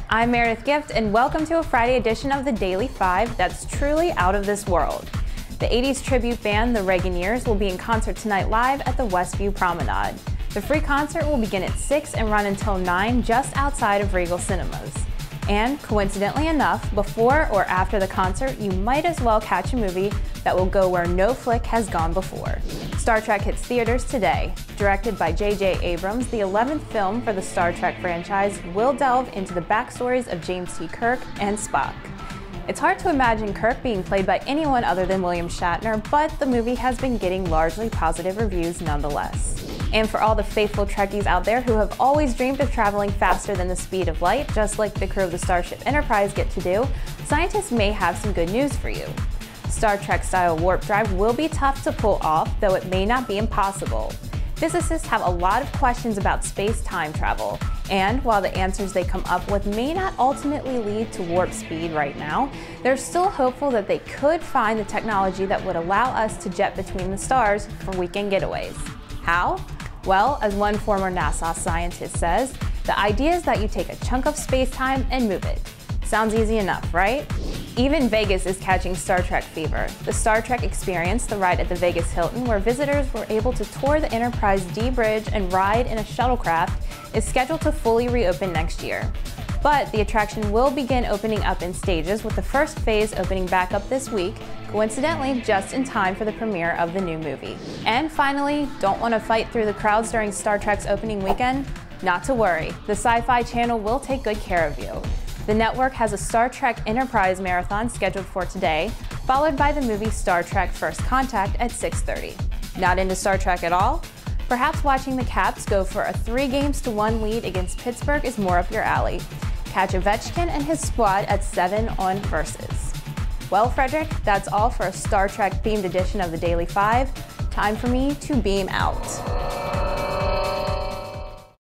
I'm Meredith Gift, and welcome to a Friday edition of the Daily 5 that's truly out of this world. The 80s tribute band, the Reagan Years, will be in concert tonight live at the Westview Promenade. The free concert will begin at 6 and run until 9 just outside of Regal Cinemas. And coincidentally enough, before or after the concert, you might as well catch a movie that will go where no flick has gone before. Star Trek hits theaters today. Directed by J.J. Abrams, the 11th film for the Star Trek franchise will delve into the backstories of James T. Kirk and Spock. It's hard to imagine Kirk being played by anyone other than William Shatner, but the movie has been getting largely positive reviews nonetheless. And for all the faithful Trekkies out there who have always dreamed of traveling faster than the speed of light, just like the crew of the Starship Enterprise get to do, scientists may have some good news for you. Star Trek-style warp drive will be tough to pull off, though it may not be impossible. Physicists have a lot of questions about space-time travel, and while the answers they come up with may not ultimately lead to warp speed right now, they're still hopeful that they could find the technology that would allow us to jet between the stars for weekend getaways. How? Well, as one former NASA scientist says, the idea is that you take a chunk of space-time and move it. Sounds easy enough, right? Even Vegas is catching Star Trek fever. The Star Trek Experience, the ride at the Vegas Hilton, where visitors were able to tour the Enterprise D bridge and ride in a shuttlecraft, is scheduled to fully reopen next year. But the attraction will begin opening up in stages, with the first phase opening back up this week, coincidentally just in time for the premiere of the new movie. And finally, don't want to fight through the crowds during Star Trek's opening weekend? Not to worry, the SciFi Channel will take good care of you. The network has a Star Trek Enterprise marathon scheduled for today, followed by the movie Star Trek First Contact at 6:30. Not into Star Trek at all? Perhaps watching the Caps go for a 3-1 lead against Pittsburgh is more up your alley. Catch Ovechkin and his squad at 7 on Versus. Well, Frederick, that's all for a Star Trek-themed edition of the Daily 5. Time for me to beam out.